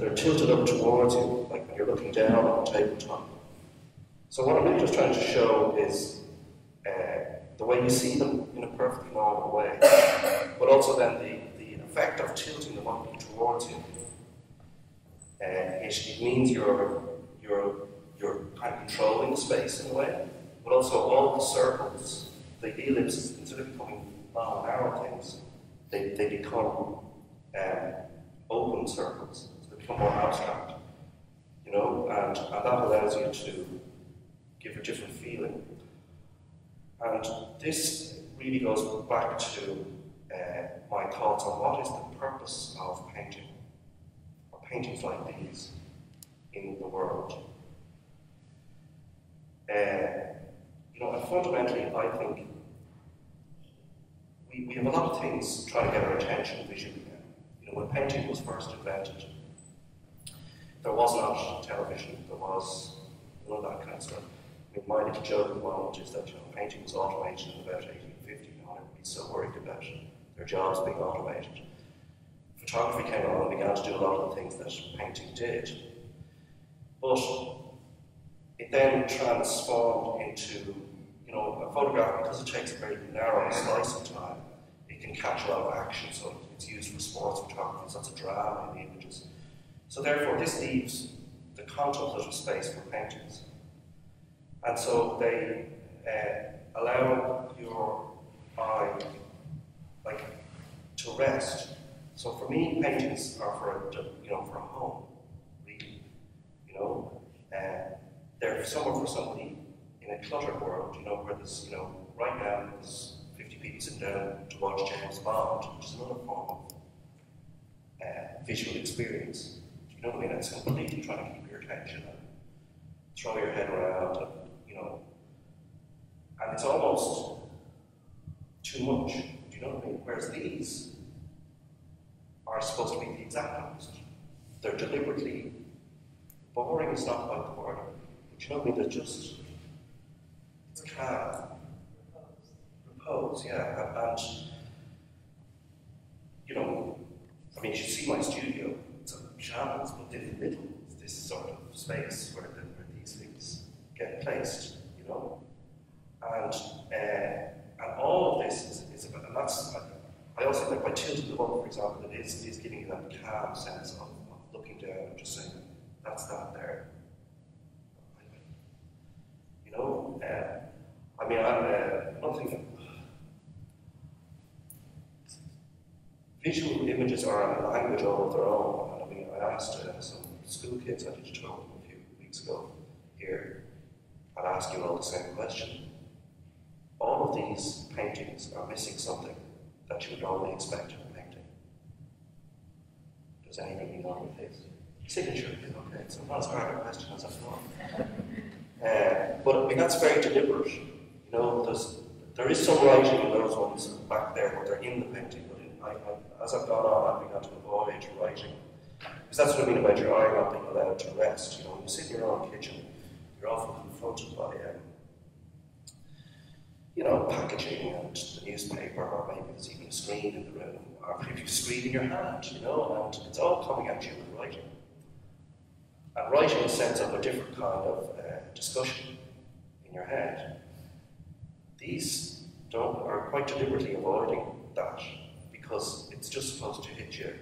they're tilted up towards you, like when you're looking down on the tabletop. So what I'm really just trying to show is the way you see them in a perfectly normal way, but also then the effect of tilting them up towards you. It means you're kind of controlling the space in a way, but also all the circles, the ellipses, instead of becoming long, narrow things, they become open circles. So they become more abstract, you know, and that allows you to give a different feeling. And this really goes back to my thoughts on what is the purpose of painting, or paintings like these in the world. You know, and fundamentally, I think we have a lot of things trying to get our attention visually now. You know, when painting was first invented, there was not television, there was none of that kind of stuff. I mean, my little joke at the moment is that, you know, painting was automated in about 1850, you know, everybody's so worried about their jobs being automated. Photography came along and began to do a lot of the things that painting did. But it then transformed into, you know, a photograph, because it takes a very narrow slice of time, it can catch a lot of action, so it's used for sports photography, there's lots of drama in the images. So therefore, this leaves the contemplative space for paintings. And so they allow your eye, like, to rest. So for me, paintings are for a home, really. You know, they're somewhere for somebody in a cluttered world. You know, where there's, you know, right now there's 50 people sitting down to watch James Bond, which is another form of visual experience. You know what I mean? It's completely trying to keep your attention and throw your head around, and, you know, and it's almost too much. Do you know what I mean? Whereas these are supposed to be the exact opposite. They're deliberately boring. Is not quite the word, but you know what I mean? They're just, it's calm, repose, yeah, and you know, I mean, you should see my studio. It's a shambles, but in the middle, it's this sort of space where these things get placed, you know, and all of this is about, and that's. I also think by tilting the book, for example, it is giving you that calm sense of looking down and just saying, that's that there. You know, I mean, another thing, visual images are a language all of their own. I mean, I asked some school kids, I did a talk a few weeks ago here, I'll ask you all the same question. All of these paintings are missing something that you would normally expect in a painting. Does anybody know what it is? Signature, okay, so not as hard a question as I thought. But I mean, that's very deliberate. You know, there is some writing in those ones back there, but they're in the painting. But as I've gone on, I've begun to avoid writing. Because that's what I mean about your eye not being allowed to rest. You know, when you sit in your own kitchen, you're often confronted by you know, packaging and the newspaper, or maybe there's even a screen in the room, or maybe a screen in your hand, you know, and it's all coming at you with writing. And writing sets up a different kind of discussion in your head. These are quite deliberately avoiding that, because it's just supposed to hit you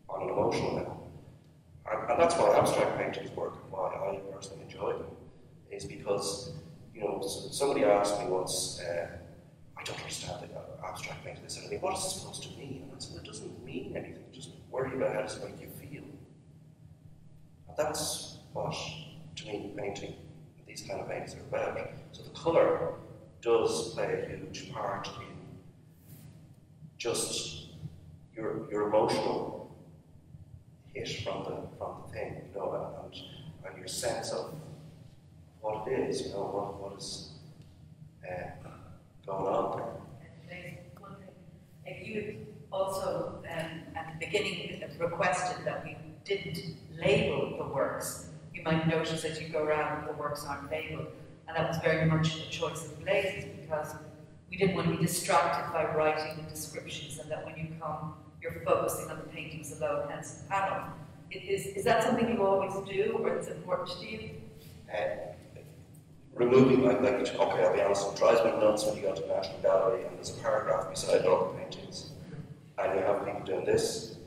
on an emotional level. And that's why abstract paintings work, and why I personally enjoy them, is because, you know, somebody asked me once, I don't understand the abstract painting. They said to me, what is it supposed to mean? And I said, it doesn't mean anything. Just worry about how does it make you feel. And that's what, to me, painting, these kind of paintings are about. So the colour does play a huge part in just your emotional hit from the thing, you know, and your sense of what it is, you know, what is going on there. One thing, you also at the beginning requested that we didn't label the works. You might notice as you go around the works aren't labeled, and that was very much the choice of Blaise's, because we didn't want to be distracted by writing and descriptions, and that when you come, you're focusing on the paintings alone, hence the panel. is that something you always do, or it's important to you? Removing, okay, I'll be honest, it drives me nuts when you go to the National Gallery and there's a paragraph beside all the paintings, and you have people doing this,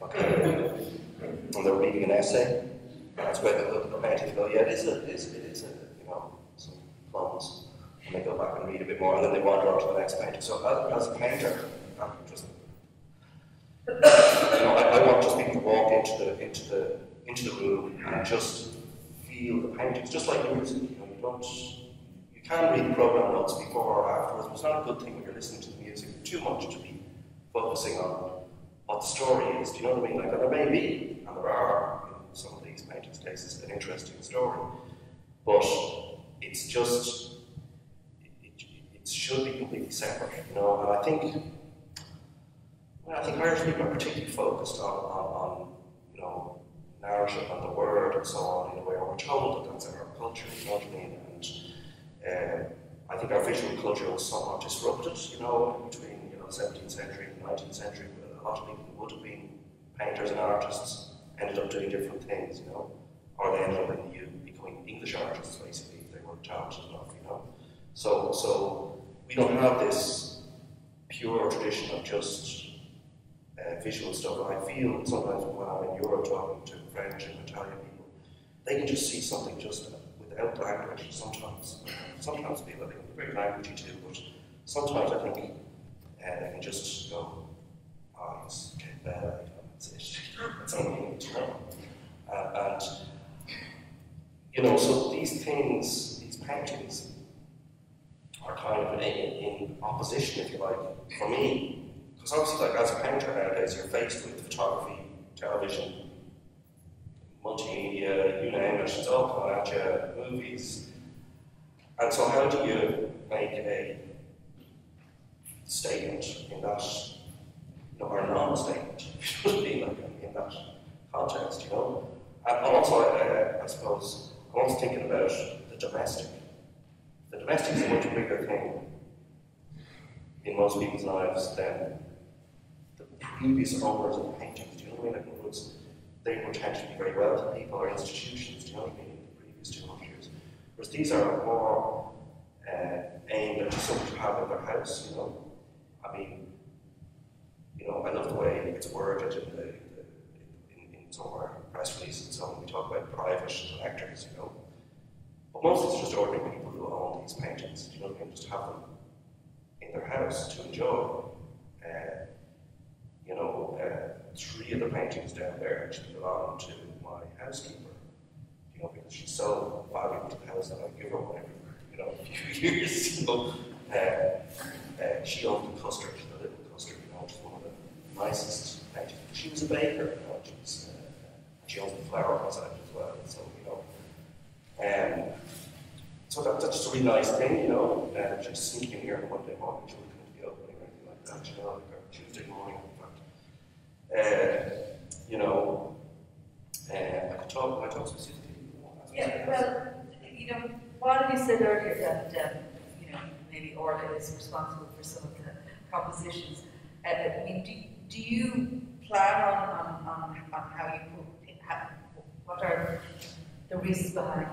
okay, and they're reading an essay, and that's where they look at the painting and go, yeah, it is a, you know, some plums, and they go back and read a bit more, and then they wander on to the next painting. So as a painter, I'm just, you know, I want just people to walk into the room and just feel the paintings, just like music. You can read the program notes before or afterwards, but it's not a good thing when you're listening to the music too much to be focusing on what the story is. Do you know what I mean? Like, and there may be, and there are in some of these paintings cases, an interesting story, but it's just, it should be completely separate, you know. And I think Irish people are particularly focused on you know, narrative and the word and so on, in a way, or we're told that that's our culture, you know what I mean? And I think our visual culture was somewhat disrupted, you know, between, you know, the 17th century and the 19th century. A lot of people who would have been painters and artists ended up doing different things, you know, or they ended up becoming English artists, basically, if they were talented enough, you know. So we don't have this pure tradition of just visual stuff. And I feel sometimes when I'm in Europe talking to French and Italian people, they can just see something just without language sometimes. Sometimes people, I think, are very languagey too, but sometimes I think they can just go, oh, yes, okay, that's it. That's all you need to know. And, you know, so these things, these paintings, are kind of in opposition, if you like, for me. Because obviously, like, as a painter nowadays, you're faced with photography, television, multimedia, you name it, it's all coming at you, movies. And so how do you make a statement in that, you know, or a non-statement, should be like in that context, you know? And also, I suppose, I'm also thinking about the domestic. The domestic is a much bigger thing in most people's lives than the previous owners of the paintings. Do you know what I mean? Like, in other words, they were tend to be very wealthy people or institutions, do you know what I mean, in the previous 200 years. Whereas these are more aimed at just something to have in their house, you know. I mean, you know, I love the way it's worded in some of our press releases and so on. We talk about private collectors, you know. But mostly it's just ordinary people who own these paintings, do you know what I mean? Just have them in their house to enjoy. You know, 3 of the paintings down there actually belong to my housekeeper, you know, because she's so valuable to the house that I give her one everywhere, you know, a few years ago. She owned the custard, the little custard, you know, which is one of the nicest paintings. She was a baker, you know, she owns the flower outside as well, so, you know. So that's just a really nice thing, you know. She was sneaking in here on Monday morning, she wouldn't be opening or anything like that, you know, like, or Tuesday morning. You know, I could talk specifically. Yeah, well, you know, while you said earlier that, you know, maybe Orla is responsible for some of the propositions, I mean, do you plan on how you what are the reasons behind,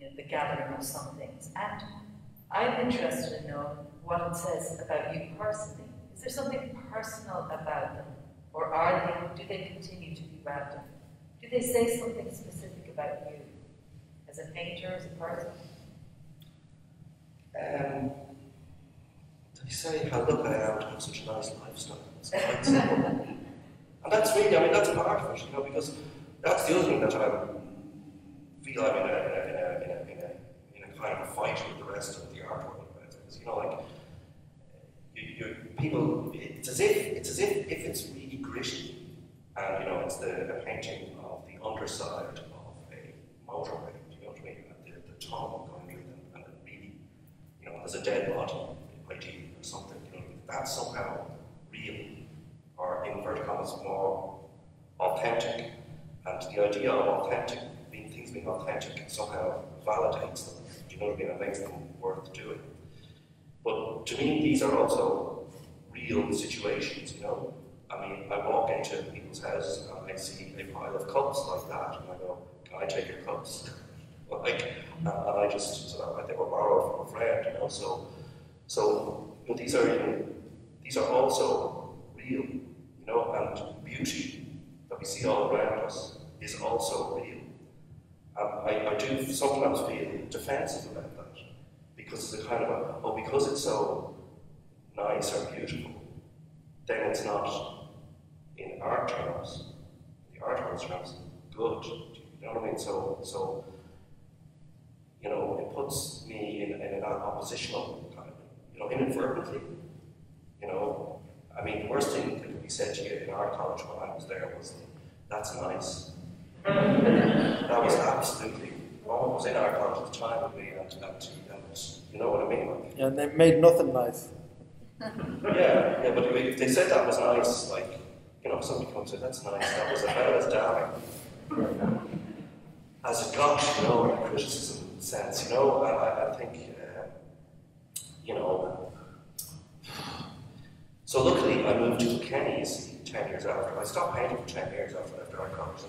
you know, the gathering of some things? And I'm interested in knowing what it says about you personally. Is there something personal about them? Or do they continue to be random? Do they say something specific about you as a painter, as a person? They say how lucky I am to have such a nice lifestyle. It's quite simple. And that's really, I mean, that's part of it, you know, because that's the other thing that I feel I'm in a kind of a fight with the rest of the art world. You know, like, people, it's as if it's really gritty, and, you know, it's a painting of the underside of a motorway, you know what I mean, and the tunnel going through them, and it really, you know, has a dead body, ideally, or something, you know, that's somehow real, or in inverted commas, more authentic, and the idea of things being authentic somehow validates them, do you know what I mean, and makes them worth doing. But to me, these are also real situations, you know. I mean, I walk into people's houses and I see a pile of cups like that, and I go, "Can I take your cups?" Like, and I just sort of, they were borrowed from a friend, you know. So you know, these are also real, you know, and beauty that we see all around us is also real. I do sometimes feel defensive about that, because it's a kind of because it's so nice or beautiful, then it's not, in our terms, the art terms, good. You know what I mean? So you know, it puts me in an oppositional kind of, you know, inadvertently. You know, I mean, the worst thing that could be said to you in our college when I was there was, "That's nice." That was absolutely, no one was in our college at the time with me, and you know what I mean? Like, Yeah, and they made nothing nice. yeah, but if they said that was nice, like, you know, if somebody comes and said, "That's nice," that was about as damning as it got, you know, in a criticism sense, you know. I think, you know, so luckily I moved to Kilkenny's 10 years after. I stopped painting for 10 years after I college.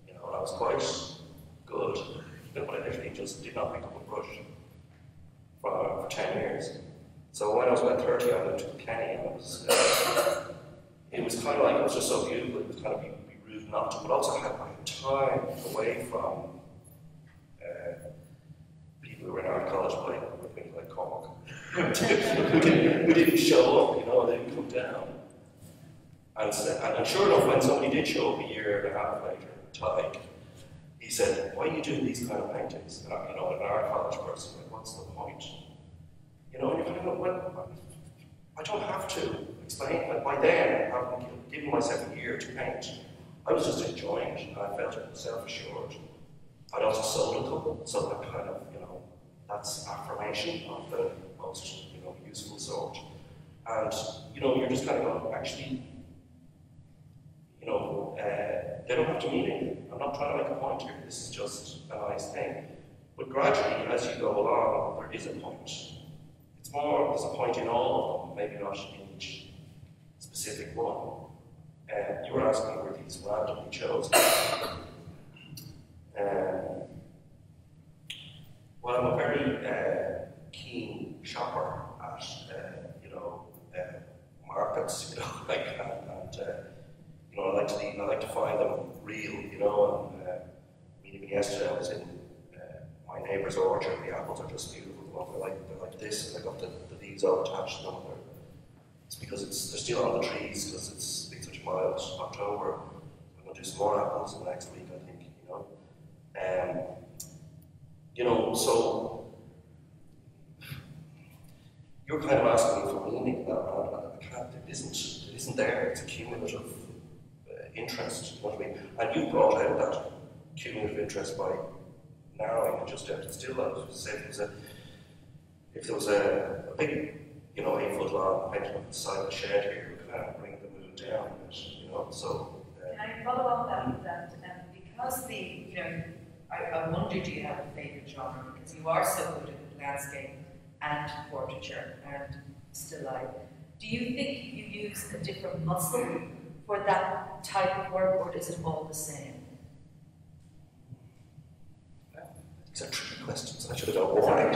You know, I was quite good, but I literally just did not pick up a brush for 10 years. So when I was about 30, I moved to Kilkenny, and it was kind of like, it was just so beautiful. It was kind of be rude not to, but also I had time away from people who were in art college playing with me, like Cormac, who didn't show up, you know, they didn't come down. And sure enough, when somebody did show up a year and a half later, Tyke, he said, "Why are you doing these kind of paintings?" And you know, an art college person, like, what's the point? You know, and you're kind of, well, I don't have to explain. Like, by then, having given myself a year to paint, I was just enjoying it, and I felt self-assured. I'd also sold a couple, so that kind of, you know, that's affirmation of the most, you know, useful sort. And, you know, you're just kind of going, actually, you know, they don't have to mean anything. I'm not trying to make a point here. This is just a nice thing. But gradually, as you go along, there is a point. It's more, there's a point in all of them, maybe not in each specific one. You were asking were these randomly chosen. Well, I'm a very keen shopper at, you know, markets, you know, like, and you know, I like to find them real, you know. And I mean, even yesterday I was in my neighbour's orchard. The apples are just beautiful. They're like this, and they got the leaves all attached to them. It's because they're still on the trees because it's been such a mild October. I'm going to do some more apples in the next week, I think, you know. You know, so you're kind of asking me for meaning. It isn't there. It's a cumulative interest. You know what I mean? And you brought out that cumulative interest by narrowing it just down to still life. If there was a big, you know, 8-foot long painting on the side of the shed here, you could kind of bring the mood down, you know. So. Can I follow up that because you know, I wonder, do you have a favourite genre? Because you are so good at landscape and portraiture and still life. Do you think you use a different muscle for that type of work, or is it all the same? These are tricky questions. I should have done warning.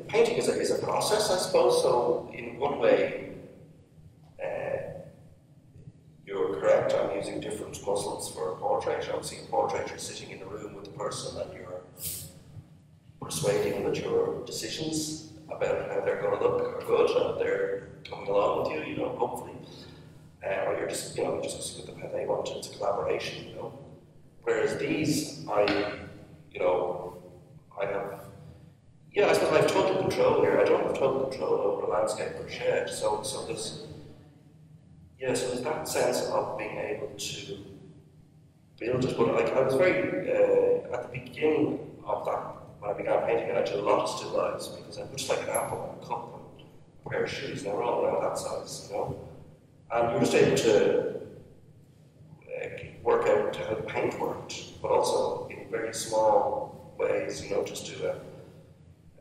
Painting is a process, I suppose. So, in one way, you're correct. I'm using different muscles for a portrait. Obviously, a portrait, you're sitting in the room with the person and you're persuading them that your decisions about how they're going to look are good and they're coming along with you, you know, hopefully. Or you're just, you know, just with them how they want it. It's a collaboration, you know. Whereas these, you know, I suppose I have total control here. I don't have total control over a landscape or a shed. So there's that sense of being able to build it. But like, I was very, at the beginning of that, when I began painting, I did a lot of still lifes because I'm just like an apple and a cup and a pair of shoes, and they were all around that size, you know. And you were just able to work out how the paint worked, but also in very small ways, you know, just do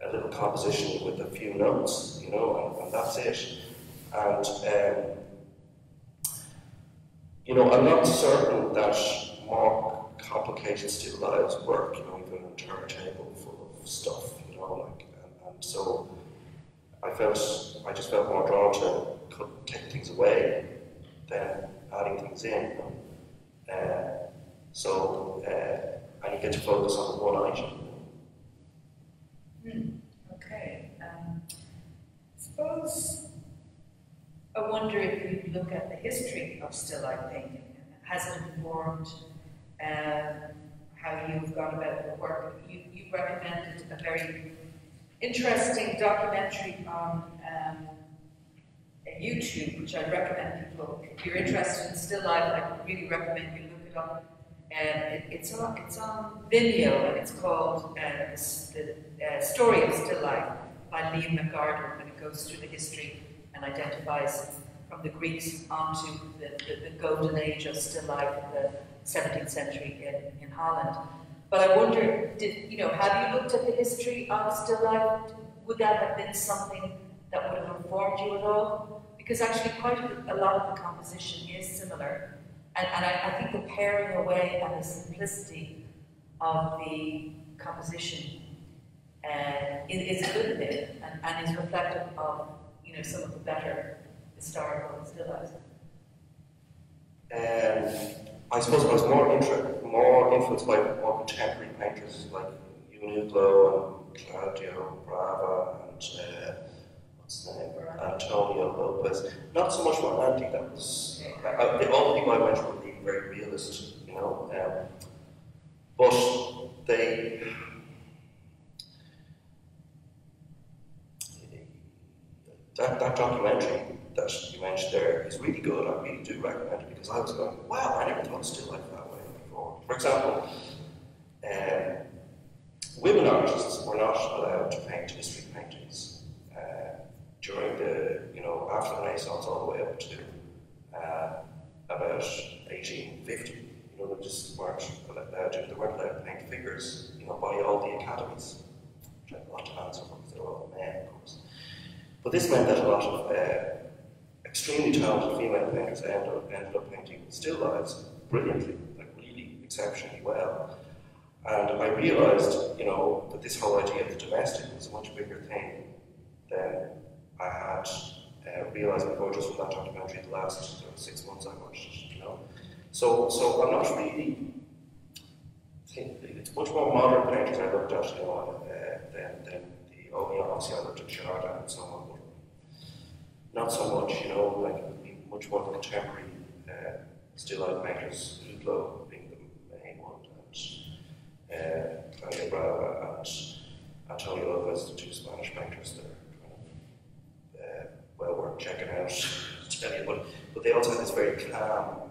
a little composition with a few notes, you know, and that's it. And you know, I'm not certain that more complicated still lives work. You know, even an entire table full of stuff, you know, like, and so I just felt more drawn to take things away than adding things in. And you get to focus on the one item. Okay. Suppose I wonder if you look at the history of still life painting. Has it informed how you've gone about your work? You recommended a very interesting documentary on YouTube, which I'd recommend people, if you're interested in still life, I really recommend you look it up. It's on Vimeo, and it's called The Story of Still Life by Liam McGardle, and it goes through the history and identifies from the Greeks onto the golden age of still life in the 17th century in Holland. But I wonder, have you looked at the history of still life? Would that have been something that would have informed you at all? Because actually quite a lot of the composition is similar. And I think the paring away and the simplicity of the composition is a good bit and is reflective of some of the better historical still lifes. I suppose I was more influenced by more contemporary painters like Unavailable and Claudio Brava and what's his name? Antonio Lopez. Not so much romantic. That was all the people I mentioned were being very realist, you know. But they. That documentary that you mentioned there is really good. I really do recommend it because I was going, wow, I never thought still life that way before. For example, women artists were not allowed to paint history paintings during after the Renaissance all the way up to about 1850. They just weren't allowed to. They weren't allowed to paint figures, by all the academies. Which I have a lot to answer for because they're all men, of course. But this meant that a lot of extremely talented female painters ended up painting still lives brilliantly, like really exceptionally well. And I realised, that this whole idea of the domestic was a much bigger thing than I had realised before, just from that documentary the last 6 months I watched it, So I'm not really. It's much more modern painters I looked at, than obviously I looked at Chardin and so on, but not so much, much more the contemporary still life painters, Butler being the main one, and Claudio Brava and Antonio Lopez, the two Spanish painters that are kind of well worth checking out, to tell you, but they also have this very calm,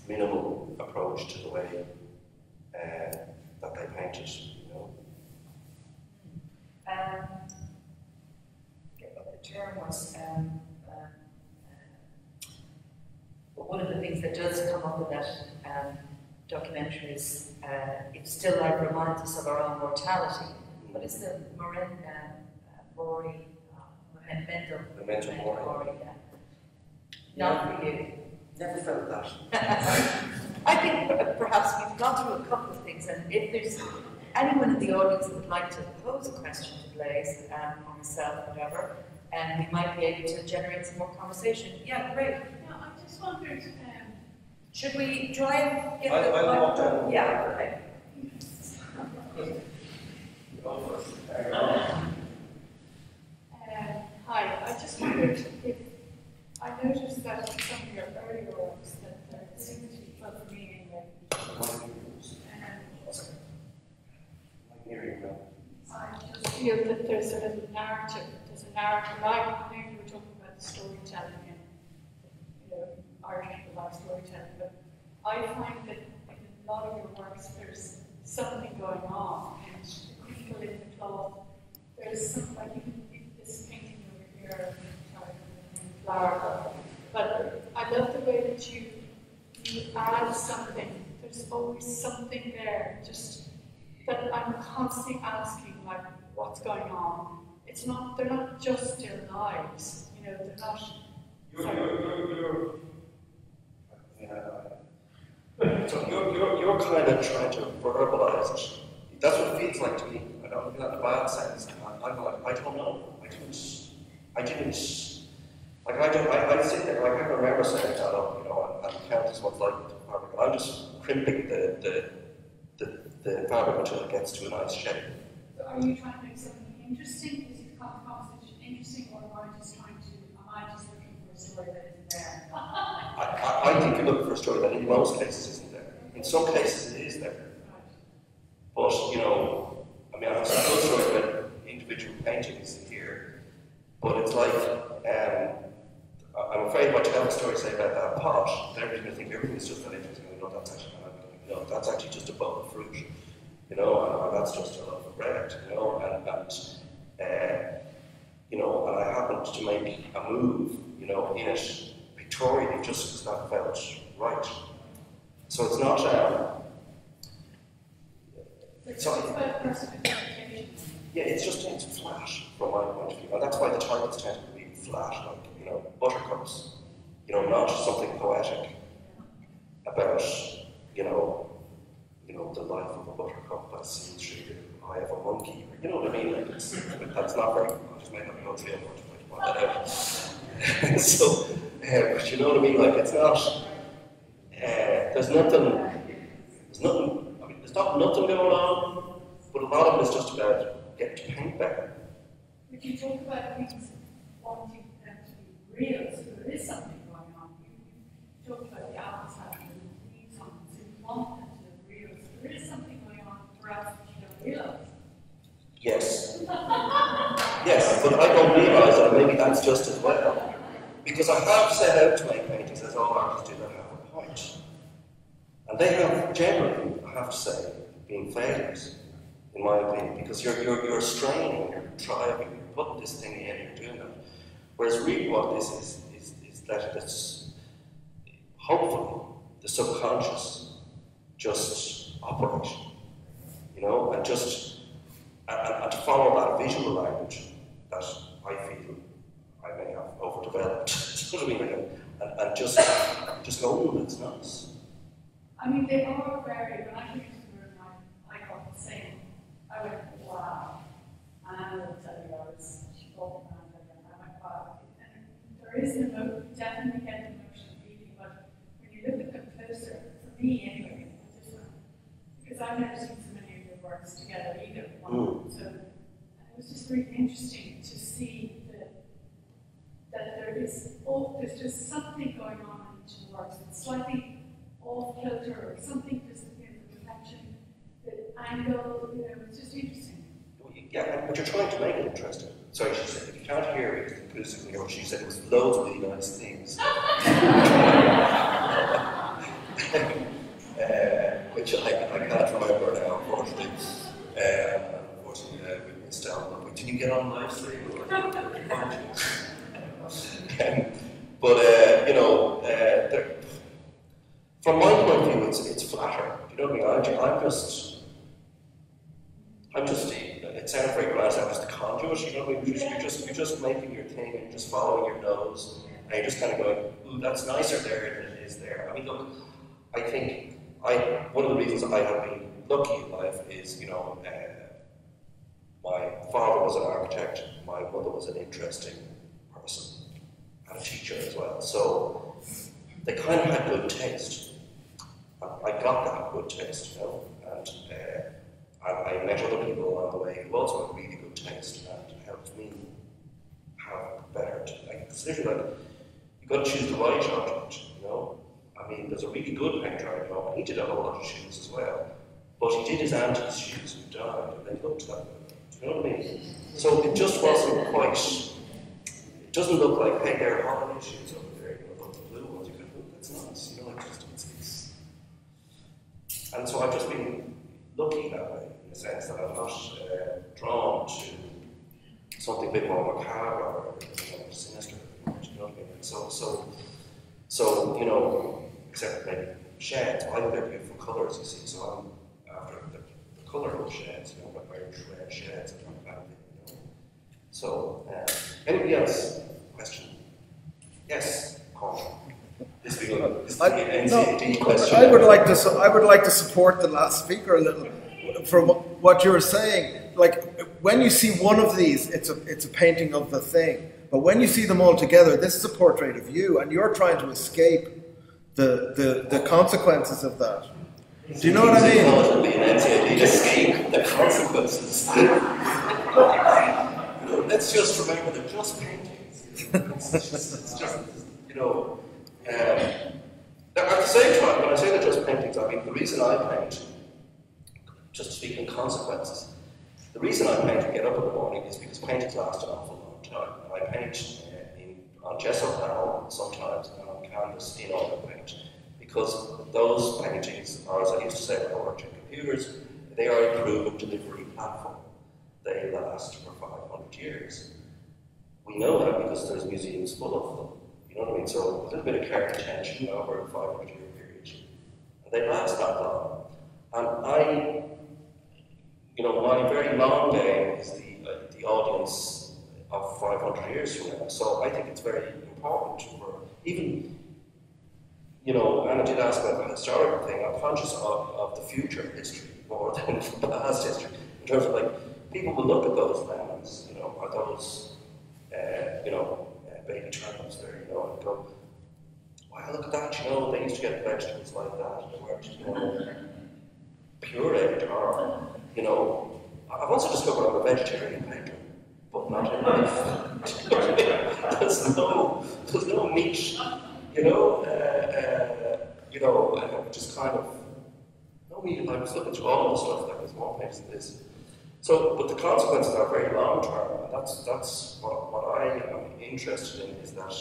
minimal approach to the way that they painted, What the term was, one of the things that does come up in that documentary is if still life reminds us of our own mortality. What is the Memento Mori? Yeah. Not for you. Never felt that. I think perhaps we've gone through a couple of things, and if there's anyone in the audience that would like to pose a question to Blaise, or myself, whatever, and we might be able to generate some more conversation. Yeah, great. Yeah, I just wondered, should we try and get the walk down. Yeah, okay. Hi, I just wondered if I noticed that in some of your earlier works that there seems to be further meaning there. I just feel that there's a little narrative. There's a narrative. I know you were talking about the storytelling and artificial life storytelling, but I find that in a lot of your works there's something going on, and the crinkle in the cloth. There's some, like this painting over here, flower. But I love the way that you add something. There's always something there, just that I'm constantly asking, like, what's going on. It's not, they're not just their lives, you know, they're not. You're kind of trying to verbalize it. That's what it feels like to me. I don't mean that in a bad sense. I'm like, I don't know. I sit there, like, I can remember setting that up, you know, and count this what's like the fabric. I'm just crimping the fabric until it gets to a nice shape. So are you trying to make something interesting? Is your conversation interesting, or am I just looking for a story that isn't there? I think you're looking for a story that in most cases isn't there. In some cases it is there. But, you know, I mean, I have some good stories about individual paintings here, but it's like, I'm afraid what you have a story to say about that pot, everybody's going to think everything's just that interesting. No, that's actually not, you know, that's actually just a bowl of fruit, you know, and that's just a loaf of bread, you know, you know, and I happened to make a move, you know, in it pictorially just because that felt right. So it's not, it's about personal interpretation. yeah, it's flat from my point of view, and that's why the titles tend to be flat, like, you know, buttercups, you know, not something poetic about, you know, the life of a buttercup that's seen through the eye of a monkey, you know what I mean? Like, that's not very, I just made that go through to point that out. So, but you know what I mean? Like, it's not, there's nothing, I mean, there's not nothing going on, but a lot of it is just about getting to paint better. But you talk about things wanting them to be real, so there is something going on. You talk about the apples having the leaves on them, so you want them to be real, so there is something going on perhaps that you don't realize. Yes. Yes, but I don't realise that maybe that's just as well. Because I have set out to make paintings, as all artists do, that have a point. And they have generally, I have to say, been failures, in my opinion, because you're straining, you're driving, you're putting this thing in, you're doing that. Whereas really what this is that it's hopefully the subconscious just operates, you know, and just and to follow that visual language that I feel I may have overdeveloped, you know what I mean? And just go, oh, that's nice. I mean, they are very, when I came into the room, I got the same. I went, wow. And I will tell you, I was walking around and I went, wow. And there is an emotion, you definitely get an emotional feeling, but when you look at them closer, for me anyway, I just went, because I've never seen so many of your works together either. So it was just really interesting to see that there's just something going on in each of the works. It's slightly off kilter or something, just, you know, the reflection, the angle, you know, it's just interesting. Yeah, but you're trying to make it interesting. Sorry, she said, if you can't hear it acoustically, or she said it was loads of really nice things. Which I can't remember now, unfortunately. Unfortunately, we missed out. But did you get on live stream? But you know, from my point of view, it's flatter. You know what I mean? I'm just. It sounds very glass. I'm just a conduit. You know what I mean? You're just making your thing and just following your nose, and you're just kind of going, "Ooh, that's nicer there than it is there." I mean, look, I think one of the reasons I have been lucky in life is, you know, my father was an architect. My mother was an interesting person and a teacher as well. So they kind of had good taste. I got that good taste, you know, and I met other people along the way who also had really good taste and helped me have better taste. It's literally like, you've got to choose the right object, you know. I mean, there's a really good painter I know, and he did a whole lot of shoes as well, but he did his auntie's shoes who died, and they looked that way. Do you know what I mean? So it just wasn't quite, it doesn't look like, hey, there are holiday shoes over there, you know, the blue ones, you can, oh, that's nice, you know, like just, it's. And so I've just been lucky that way, in the sense that I'm not drawn to something a bit more macabre or, you know, sinister, you know what I mean? So, you know, except maybe shades, I think they're beautiful colours, you see, so I'm after the colour of shades, you know, like Irish red shades, I don't know, So, anybody else? Question? Yes, Paul. This will be the NCAD question. I would like to support the last speaker a little from what you were saying. Like when you see one of these, it's a painting of the thing. But when you see them all together, this is a portrait of you, and you're trying to escape the consequences of that. Do you know what I mean? It'll be an NCAD escape the consequences. Let's just remember they're just paintings. It's just, you know. At the same time, when I say they're just paintings, I mean the reason I paint, just speaking of consequences, the reason I paint and get up in the morning is because paintings last an awful long time. And I paint on gesso panel sometimes and on canvas in oil paint, because those paintings are, as I used to say when I worked in computers, they are a proven delivery platform. They last for 500 years. We know that because there's museums full of them. You know what I mean? So a little bit of care and attention over a 500-year period. And they last that long. And you know, my very long game is the audience of 500 years from now. So I think it's very important for even, you know, Anna did ask about the historical thing. I'm conscious of the future history more than the past history. In terms of like, people will look at those lands, you know, or those, you know, baby turnips there, you know, and go, wow, look at that, you know, they used to get vegetables like that. They weren't, you know, pureed or, you know, I've also discovered I'm a vegetarian painter, but not in life. there's no meat, you know, just kind of, no meat. I was looking through all the stuff, like there's more paints than this. So, but the consequences are very long term, and that's what I am interested in, is that,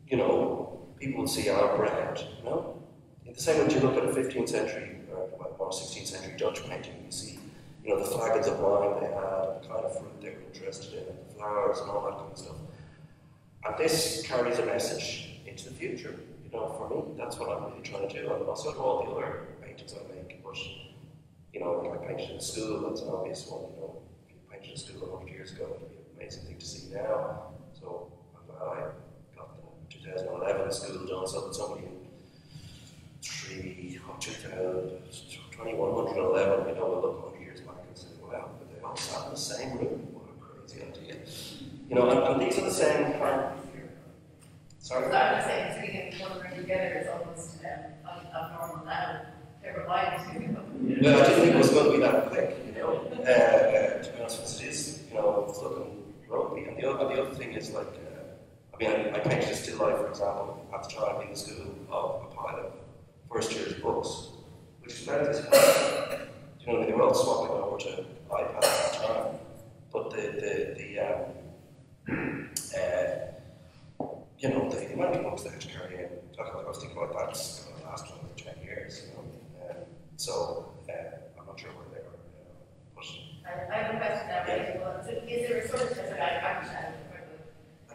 you know, people will see our brand, you know? In the same way you look at a 15th century or 16th century Dutch painting, you see, you know, the flagons of wine they had, the kind of fruit they were interested in, and the flowers and all that kind of stuff. And this carries a message into the future, you know, for me. That's what I'm really trying to do, and also to all the other paintings I make. But, you know, like I painted in school, that's an obvious one, you know. If you painted in school 100 years ago, it'd be an amazing thing to see now. So I'm glad I got the 2011 school done, so that somebody in 2111, you know, will look 100 years back and say, wow, but they all sat in the same room. What a crazy idea. You know, and these are the same kind of. Sorry? I was saying, sitting in one room together is almost abnormal now. Never mind. Well, I didn't think it was going to be that quick, you know. To be honest with you, it is, you know, it's looking ropey. And the other thing is, like, I mean, I painted a still life, for example, at the time in the school of a pile of first year's books, which is about this high. You know, they were all swapping over to iPads at the time. But you know, the amount of books they had to carry in, I was thinking about that going to last another 10 years, you know. So, I'm not sure where they are. But I have a question now, right? Well, so is there a sort of,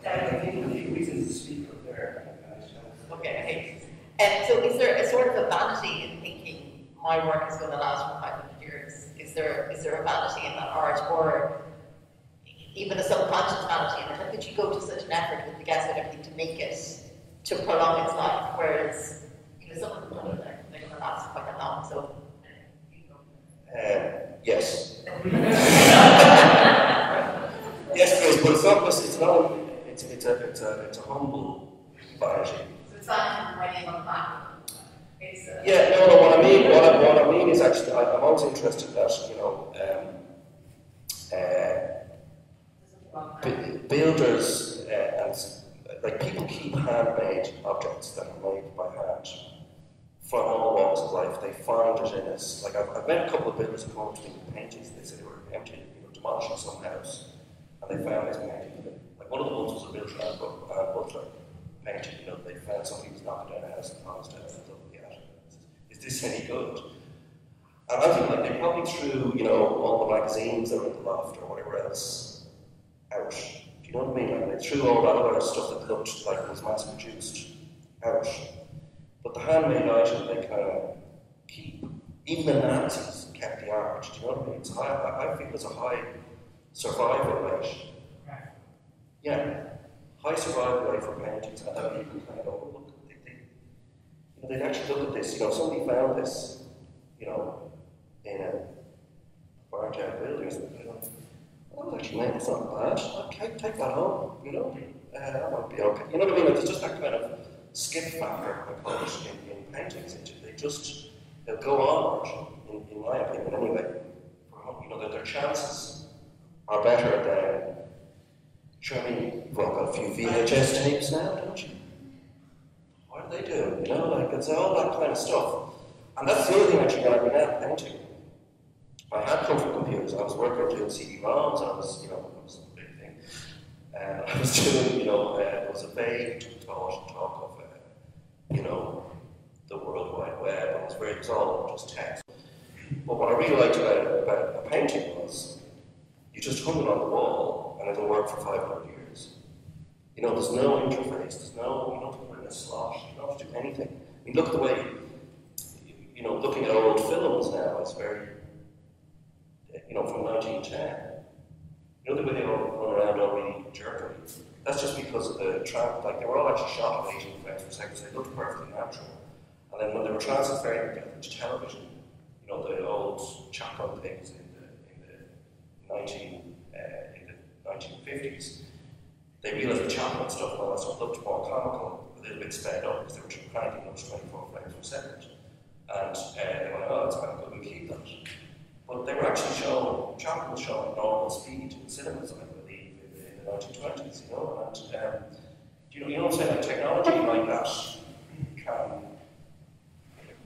I think the reason the speaker there. Okay. And so is there a sort of a vanity in thinking my work is going to last for 500 years? Is there a vanity in that art, or even a subconscious vanity in it? How could you go to such an effort with the gas and everything to make it, to prolong its life, whereas, you know, some of them don't, they're going to last quite that long, so. Yes. Yes, Chris, but it's a humble vanity. So it's not my name on the back. Yeah, no, what I mean is actually, I'm always interested that, you know, builders and like people keep handmade objects that are made by hand from all walks of life. They find it in us. Like I've met a couple of builders who come to me with paintings. They said they were empty, you know, demolishing some house, and they found this painting. Like one of the ones was a Butler painting. You know, they found somebody who was knocking down a house and honest house and looking at it. Is this any good? And I think like they probably threw, you know, all the magazines that were in the loft or whatever else out. Do you know what I mean? Like they threw all that other stuff that looked like it was mass produced out. But the handmade item they kind of keep. Even the Nazis kept the art. Do you know what I mean? It's high, I feel there's a high survival rate. Yeah, high survival rate for paintings, and then people kind of go, look, they'd actually look at this. Somebody found this, in a burnt out building. Oh, actually, mate, it's not bad. Okay, take that home. That might be okay. You know what I mean? It's just that kind of skip factor, I call it, in paintings. They'll go onward, in my opinion, anyway. That their chances are better than. Sure, I mean, you've all got a few VHS tapes now, don't you? What do they do? It's all that kind of stuff. And that's the other thing actually when I began painting. I had come from computers. I was working doing CD-ROMs, and I was, it was a big thing. And I was doing, there was a vague talk of, the World Wide Web. It was all just text. But what I really liked about a painting was you just hung it on the wall and it'll work for 500 years. There's no interface, you don't have to put it in a slot, you don't have to do anything. I mean, look at the way, looking at old films now, it's very, from 1910. The way they all run around all really jerkily. That's just because of the they were all actually shot at 18 frames per second, so they looked perfectly natural. And then when they were transferring them to television, the old chaperone things in the 1950s, they realised the chaperone stuff and all that stuff looked more comical, a little bit sped up because they were cranking up to 24 frames per second. And they went, oh, it's quite good, we'll keep that. But they were actually chaperone was shown at normal speed in cinemas, I believe, in the 1920s, and you know what I'm saying? Like technology like that can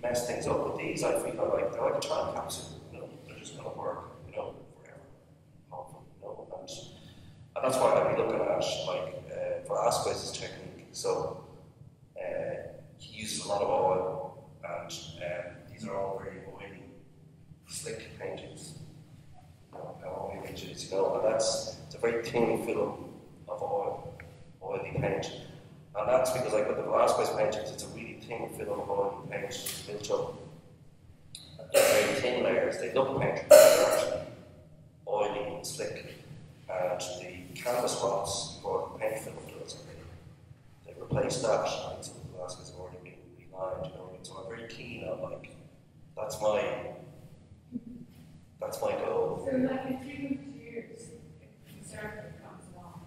mess things up. With these, I feel like they're like a time capsule. They're just going to work, forever, hopefully. And that's why I'd be looking at Velasquez's technique. So he uses a lot of oil, and these are all very oily, slick paintings. Oil images, and it's a very thin film of oily paint. And that's because, like with the Velasquez paintings, it's a really thin film of oily paint built up. They're very thin layers. They look painted, but they're actually oily and slick. And the canvas spots for the paint film does, they replace that. And so the Velasquez have already been relined, So I'm very keen on that's my goal. So, like in 300 years, if conservative comes along,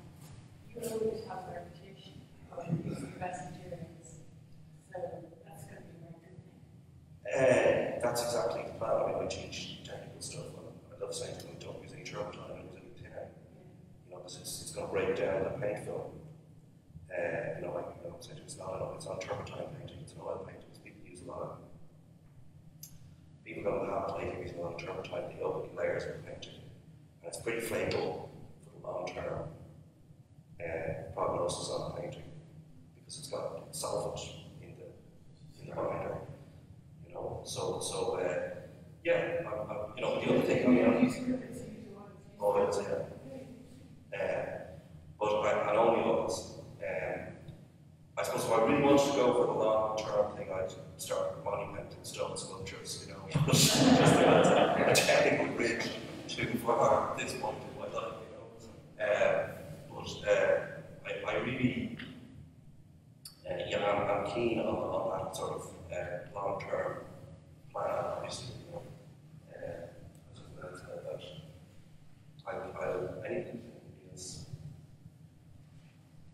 you will always have a reputation of using the best materials. So that's going to be a very good thing. That's exactly the plan. I mean, I teach technical stuff, and I love saying to them, don't use any turpentine, don't use any thin air. Because it's going to break down the paint film. So it's on turpentine painting, it's an oil painting. People use a lot of. People go to the habit lately using a lot of turpentine, the open layers of painting. And it's pretty flammable for the long term prognosis on painting because it's got solvent in the binder. Yeah, the other thing, oils, but I only oils. I suppose if I really wanted to go for the long-term thing, I'd start monumental stone sculptures, just a technical bridge to for this point in my life, I really, I'm keen on that sort of long-term plan, obviously, I'll anything is,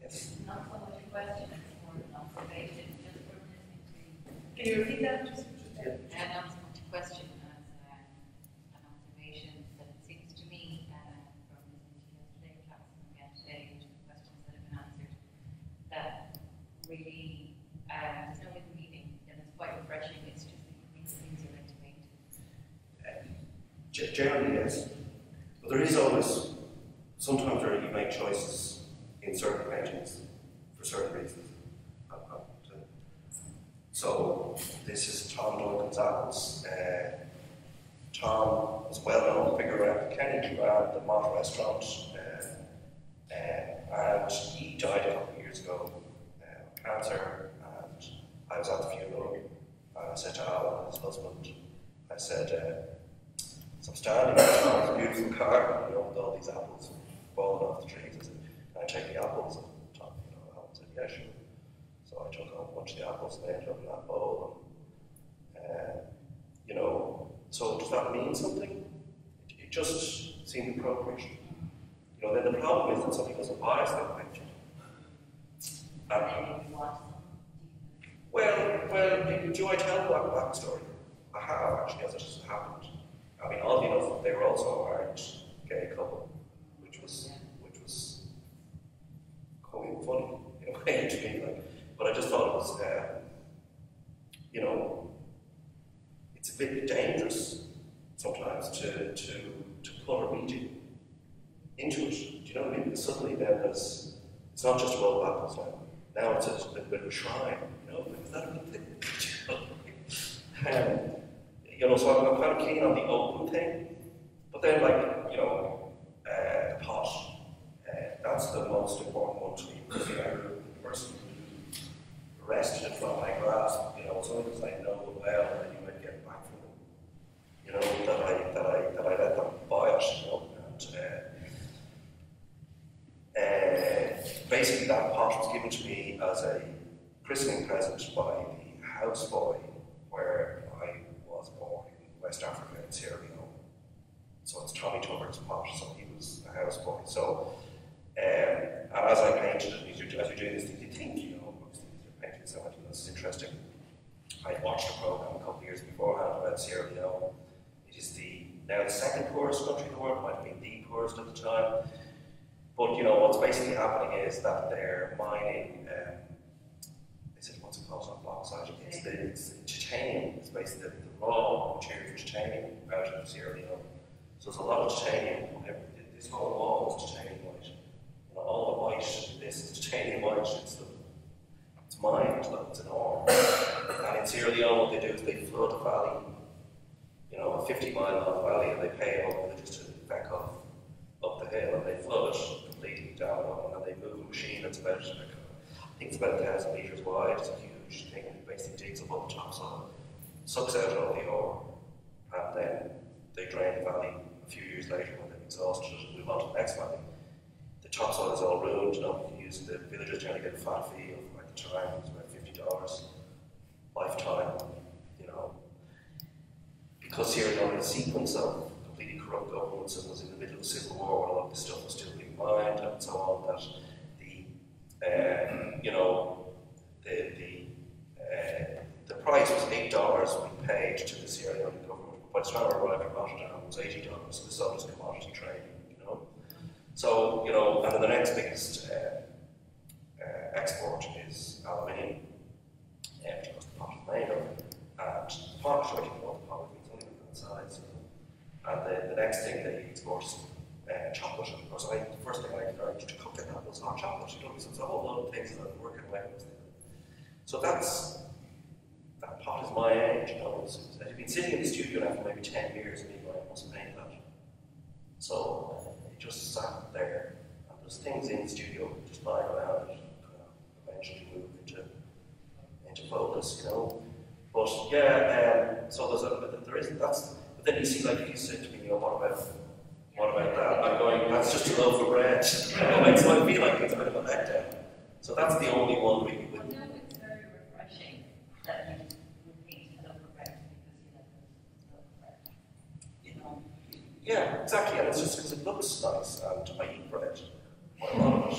yes. Not so much a question, it's more an observation, just from listening to you. Can you repeat that? Not so much a question as an observation that it seems to me from listening to yesterday, perhaps again today, which the questions that have been answered, that really there's no hidden meaning and it's quite refreshing. It's just that you think things are meant to paint. Generally, yes. But there is always, sometimes where you make choices in certain paintings for certain reasons. So this is Tom Duncan's apples. Tom was a well-known figure around Kenny, he ran the Mott restaurant, and he died a couple of years ago of cancer, and I was at the funeral, and I said to Alan, his husband, I said, so I'm standing in Tom's beautiful garden, with all these apples, the apples and they ended up in that bowl. And, you know, so does that mean something? It just seemed appropriate. You know, then the problem is that somebody doesn't buy us that painting. Well, do I tell that backstory? I have actually, as it has happened. I mean, oddly enough, they were also a married gay couple, which was quite funny in a way to me. Like, but I just thought it was, you know, it's a bit dangerous sometimes to put a reading into it. Do you know what I mean? Because suddenly then it's not just a roll of apples now. Now it's a little bit of a shrine, you know, is that a good thing? You know, so I'm kind of keen on the open thing, but then, like, you know, the pot, that's the most important one to me, because you know, the person who wrested it from my grasp, you know, so as I know well, and then you might get it back from them, you know, that I let them buy it, you know, and basically that pot was given to me as a christening present by the houseboy where I was born in West Africa in Sierra Leone. So it's Tommy Tucker's pot, so he was a houseboy. So, and as I painted it, as you're doing this, you think, you know, obviously you're painting so much, and this is interesting. I watched a program a couple of years beforehand about Sierra Leone. It is now the second poorest country in the world, might have been the poorest at the time. But, you know, what's basically happening is that they're mining, what's it called on bauxite? It's titanium. It's basically the raw material for titanium out of Sierra Leone. So there's a lot of titanium. This whole wall is titanium white. You know, all the white, this is titanium white. It's mined, like it's an ore. And in Sierra Leone, what they do is they flood a valley, you know, a 50-mile-long valley, and they pay all villagers to back off up the hill, and they flood it completely down, and they move a machine that's about, I think it's about 1,000 metres wide. It's a huge thing, and it basically digs above the topsoil, sucks out all the ore, and then they drain the valley a few years later when they've exhausted it and move on to the next valley. The topsoil is all ruined, you know, the villagers trying to get a fat fee of, at the time, it was about $50 lifetime, you know. Because Sierra Leone had a sequence of completely corrupt governments and was in the middle of a civil war where a lot of this stuff was still being mined and so on, that you know, the price was $8 we paid to the Sierra Leone government. By the time I arrived in Rotterdam, it was $80. So this all is commodity trading, you know. So, you know, and then the next biggest export is aluminium, which was the pot is made of. And the pot, sure, you know what the pot is, it's only about that size. And the next thing they export is chocolate. Of course, the first thing I learned to cook in that was hot chocolate. You know, so it's a whole lot of things that I'm working away with. So that pot is my age. You know, I've been sitting in the studio now for maybe 10 years, and I must paint that. So it just sat there, and there's things in the studio just lying around it, eventually move into focus, you know. But yeah, so there isn't. But then you see, like you said to me, you know, what about that? I'm going, that's just a loaf of bread. So I feel like it's a bit of a letdown. So that's the only one really. I know it's very refreshing that you would paint a loaf of bread because you love bread. You know? Yeah, exactly. And it's just because it looks nice and I eat bread. Quite a lot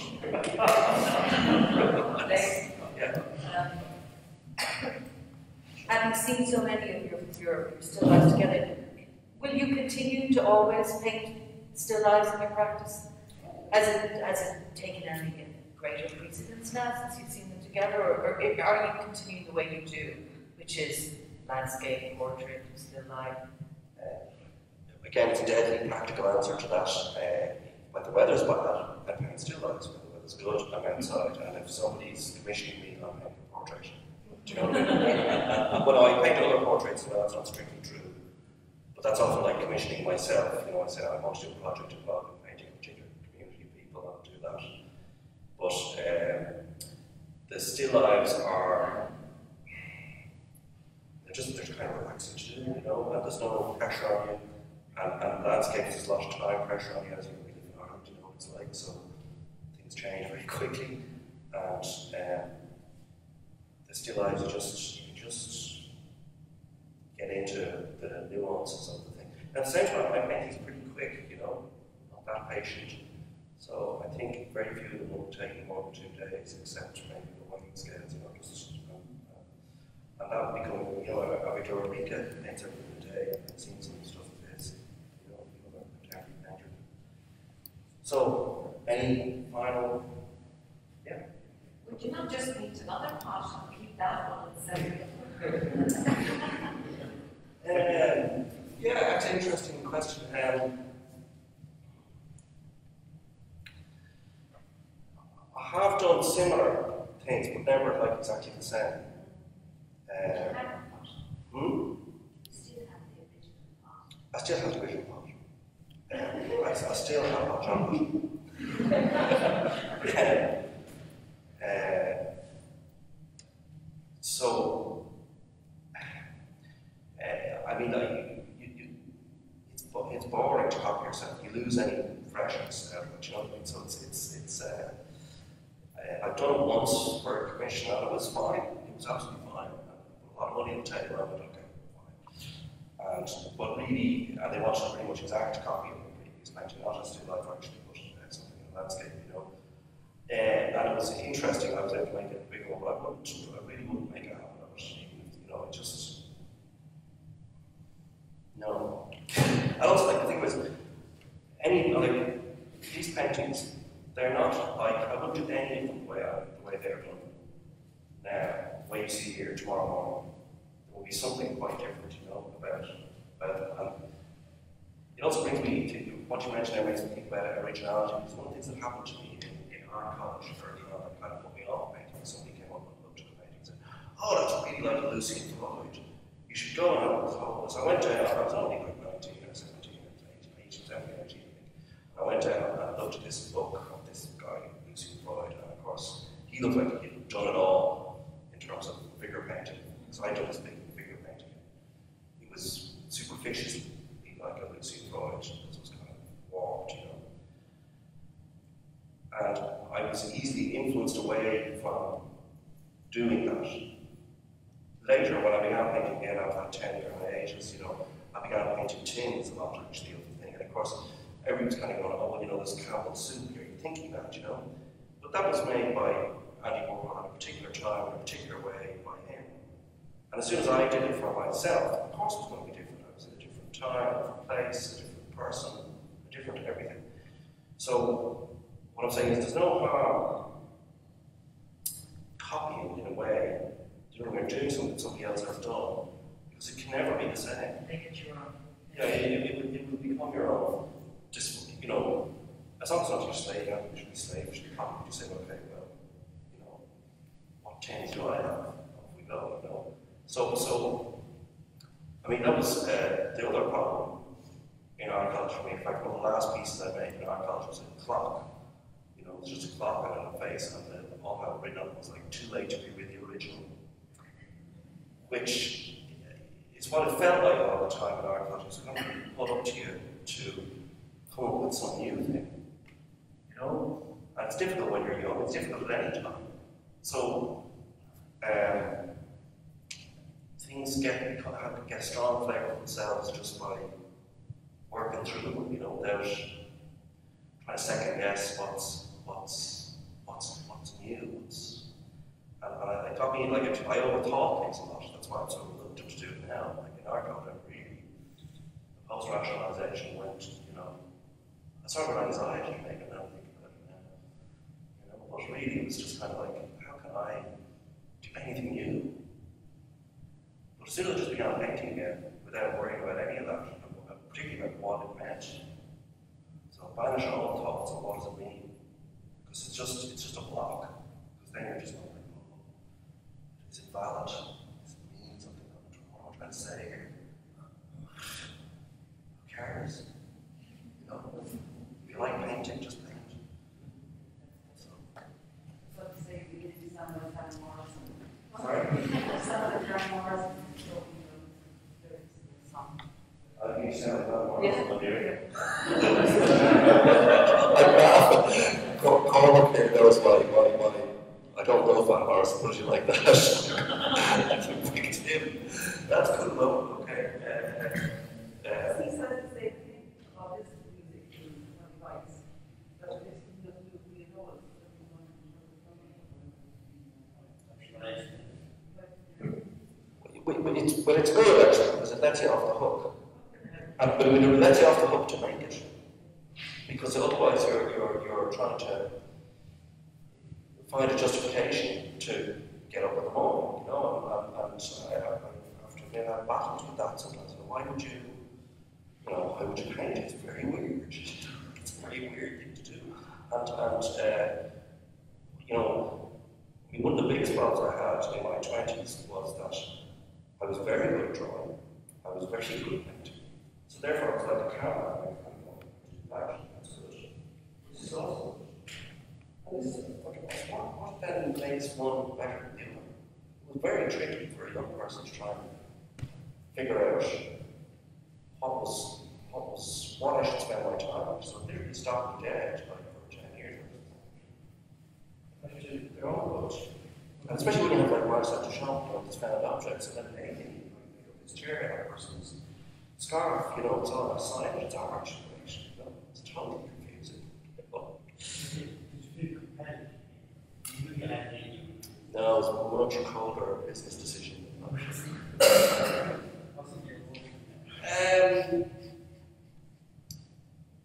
of it. Yeah. Having seen so many of your still lives together, will you continue to always paint still lives in your practice? Has it taken any greater precedence now since you've seen them together, or are you continuing the way you do, which is landscape, portrait, still life? Again, it's a deadly practical answer to that. When the weather's bad, I paint still lives. When the weather's good, I'm outside, and if somebody's commissioning me, I'm painting a portrait. Do you know what I mean? Well, I paint other portraits, well, that's not strictly true. But that's often like commissioning myself. You know, I say I want to do a project involving painting a particular community of people, I'll do that. But the still lives are, they're kind of relaxing to do, you know, and there's no pressure on you. And landscapes, there's a lot of time pressure on you as you live in Ireland, you know what it's like, so things change very quickly. And the still lives, you just get into the nuances of the thing. And at the same time, my painting's pretty quick, you know, not that patient. So I think very few of them will take more than 2 days, except maybe the working scales, you know, just and that will become, you know, a Victoria Rica paints every day, and I've seen some stuff of his, you know, a contemporary painter. So, any final, yeah? Would you not just need another pot and keep that one separate? Yeah, that's an interesting question. I have done similar things, but never like exactly the same. I still have the original pot. I still have hot chocolate. So, I mean, it's boring to copy yourself. You lose any freshness out of it, you know what I mean? So I've done it once for a commission and it was fine. It was absolutely fine. A lot of money on the table around it, okay, fine. But really, they wanted a pretty much exact copy of the previous painting, not a still life actually, but something in the landscape, you know. And it was interesting. I was able to make it bigger, but I really wouldn't make it happen of it. You know, it just no. I also like the thing was these paintings. They're not like, I wouldn't do any of them the way they're done now. The way you see here tomorrow morning, there will be something quite different, you know, about it. It also brings me to what you mentioned there, makes me think about originality. Because one of the things that happened to me in art college early on that kind of put me off painting. Somebody came up and looked at the painting and said, "Oh, that's really like a Lucian Freud. You should go and have a look." So I went down, I was only like 19 or 17 or 18, 17 or 18, I think. I went down and looked at this book of this guy, Lucian Freud, and of course, he looked like he'd done it all in terms of figure painting. So I did this big figure painting. He was superficially like a Lucian Freud, this was kind of warped, you know. And I was easily influenced away from doing that. Later, when I began painting again after that 10-year hiatus, you know, I began painting tins a lot, actually, of the thing. And of course, everyone was kind of going, "Oh, well, you know, this Campbell soup here," you're thinking that, you know. But that was made by Andy Warhol at a particular time, in a particular way, by him. And as soon as I did it for myself, of course it was going to be different. I was in a different time, a different place, a different person, a different everything. So, what I'm saying is there's no harm copying in a way, you know, when you're doing something somebody else has done, because it can never be the same. Make it your own. Yeah, it will become your own. Just, you know, as long as it's not your slave, you know, you should be slave, you should be happy to say, okay, well, you know, what tins do I have? Off we go, you know. So, I mean, that was the other problem in art college for me. In fact, one of the last pieces I made in art college was a clock. You know, it was just a clock and a face, and all I had written on it was like, "Too late to be with the original," which is what it felt like all the time in art college. It was going to be put up to you to come up with some new thing, you know? And it's difficult when you're young, it's difficult at any time. So, things get a strong flavour of themselves just by working through them, you know, without trying to second guess what's new. And I copy, like, I overthought things a lot, that's why I'm so reluctant to do it now. Like in art college, really, the post-rationalisation went, you know, a sort of anxiety maybe now think about it now. You know, but really it was just kind of like, how can I do anything new? But as soon as I just began painting again, without worrying about any of that, particularly about what it meant. So banish all thoughts of what does it mean? Because it's just a block. Because then you're just like, oh, is it valid? Does it mean something? What am I trying to say here? Who cares? You know, if you like painting, just paint. So to say we could do some of Van Morrison. sorry? Some of Van Morrison. There's some. You sound like Van Morrison up here. Cormac here knows my don't love Van Morrison, put it like that. That's cool, though. Okay. He said the same thing about this music advice. That this we know well, it's good actually, because it lets you off the hook. But it lets you off the hook to make it. Because otherwise you're trying to find a justification to get up in the morning, you know, and I have to admit I've battled with that sometimes. Why would you paint? It's very weird. It's a very weird thing to do. And you know, I mean, one of the biggest problems I had in my 20s was that I was very good at drawing. I was very good at painting. So therefore I was like a camera. That's good. This is awesome. And this is what then makes one better than the other? It was very tricky for a young person to try and figure out what I should spend my time on. So literally stopped me dead like for 10 years. I have to do their own good. And especially when you have like Marcel Duchamp, you know, these found objects, and then painting, you pick up this chair, that person's scarf, you know, it's all a sign, it's art, right? You know, it's totally confusing. No, it's a much colder business decision.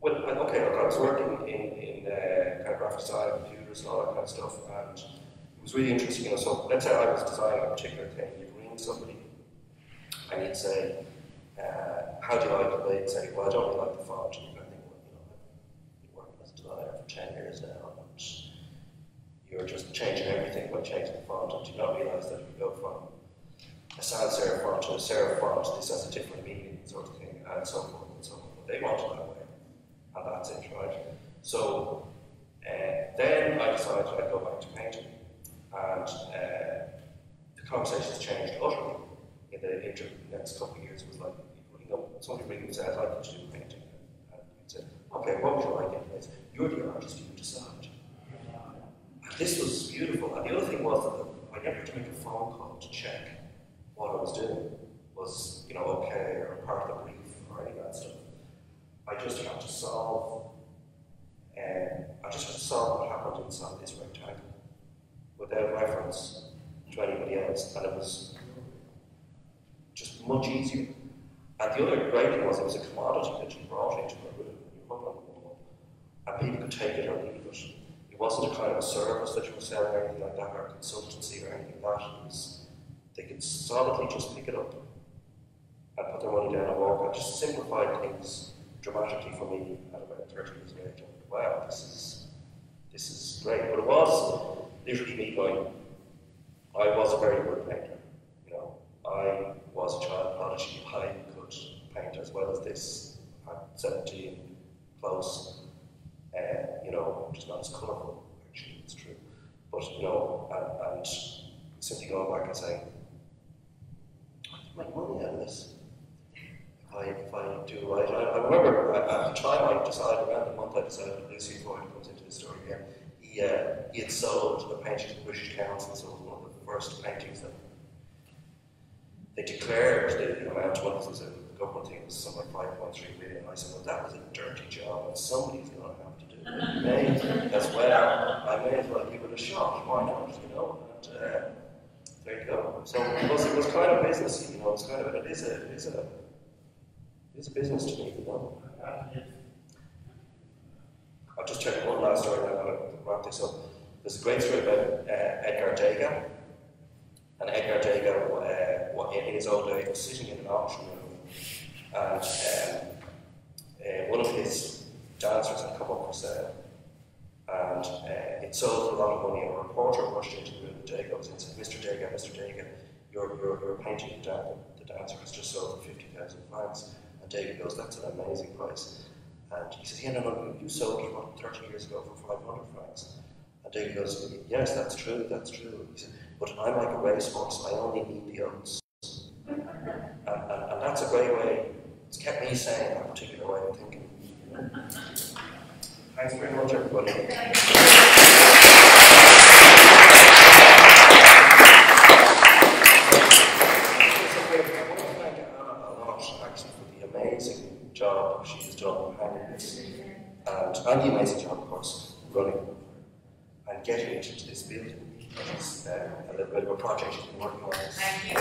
Well, okay, look, I was working in kind of graphic design, computers, and all that kind of stuff, and it was really interesting. You know, so let's say I was designing a particular thing, you'd ring somebody, and you'd say, how do you like it? They'd say, well, I don't really like the font. And I think, well, you know, I've been working as a designer for 10 years now, and you're just changing everything by changing the font, and you don't realise that if you go from a sans serif font to a serif font, this has a different meaning, sort of thing, and so forth and so on. But they want it that way, and that's it, right? So then I decided I'd go back to painting, and the conversation's changed utterly in the next couple of years. It was like, you know, somebody really would say, I'd like you to do painting, and you'd say, okay, what would you like in place? You're the artist, you decide. And this was beautiful, and the other thing was that I never had to make a phone call to check what I was doing was, you know, okay, or part of the brief, or any of that stuff. I just had to solve what happened inside this rectangle without reference to anybody else, and it was just much easier. And the other great thing was it was a commodity that you brought into it with you put on the wall, and people could take it or leave it. It wasn't a kind of a service that you were selling or anything like that, or a consultancy or anything like that. It was, they could solidly just pick it up and put their money down and walk out. Just simplified things dramatically for me at about 30 years of age. Wow, this is great. But it was literally me going, I was a very good painter. You know, I was a child prodigy. I could paint as well as this at 17, close. You know, just not as colourful, actually, it's true. But, you know, and simply going back and saying, I can make money out of this if I do it right. I remember at the time I decided, around the month I decided that Lucy Floyd comes into the story again, he had sold a painting to the British Council, so it was one of the first paintings that they declared the amount of money. Was a government thing, it was something like 5.3 million. I said, well, that was a dirty job, and somebody's going to have to do it. As well, I may as well give it a shot. Why not? You know, and there you go. So it was kind of businessy. You know, it's kind of it is a business to me. You know. I'll just tell you one last story, and I'm going to wrap this up. There's a great story about Edgar Degas. And Edgar Degas, in his old age, was sitting in an auction room, and one of his dancers had come up for sale, and it sold for a lot of money. And a reporter rushed into the room, Degas, and said, Mr. Degas, your painting, the dancer, has just sold for 50,000 francs. And Degas goes, that's an amazing price. And he says, yeah, no, you sold it about 30 years ago for 500 francs. And Degas goes, yes, that's true. He said, but I'm like a racehorse, I only need the oats. And that's a great way, it's kept me sane, that particular way of thinking. Thanks very much, everybody. running and getting it into this building. It's a little bit of a project you've been working on. Thank you.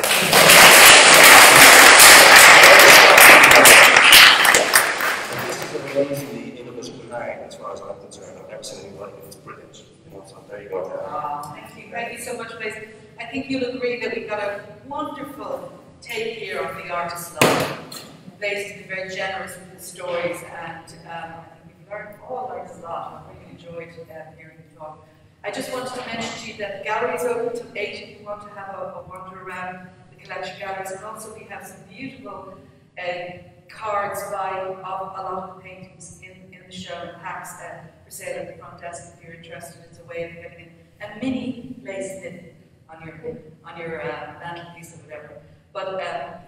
This is an amazingly innovative bag, as far as I'm concerned. I've never seen anything like it. It's brilliant. So there you go. Thank you. Thank you so much, Blaise. I think you'll agree that we've got a wonderful take here on the artist's life. Blaise has been very generous with his stories, and I think we've all learned a lot. I really enjoyed hearing you talk. I just wanted to mention to you that the gallery is open till 8 if you want to have a wander around the collection galleries, and also we have some beautiful cards by a lot of the paintings in the show, and packs for sale at the front desk if you're interested. It's a way of getting in. And mini Blaise on your mantelpiece or whatever. But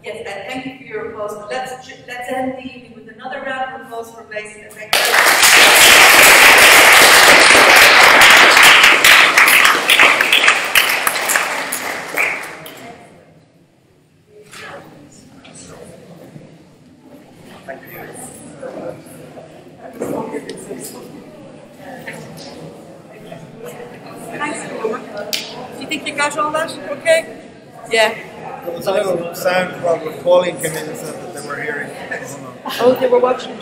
yes, thank you for your applause. But let's end the evening with another round of applause for Blaise. Thank Do you think you got all that? Okay? Yeah. There was a little sound problem when Pauline came in and said that they were hearing. Oh, they were watching.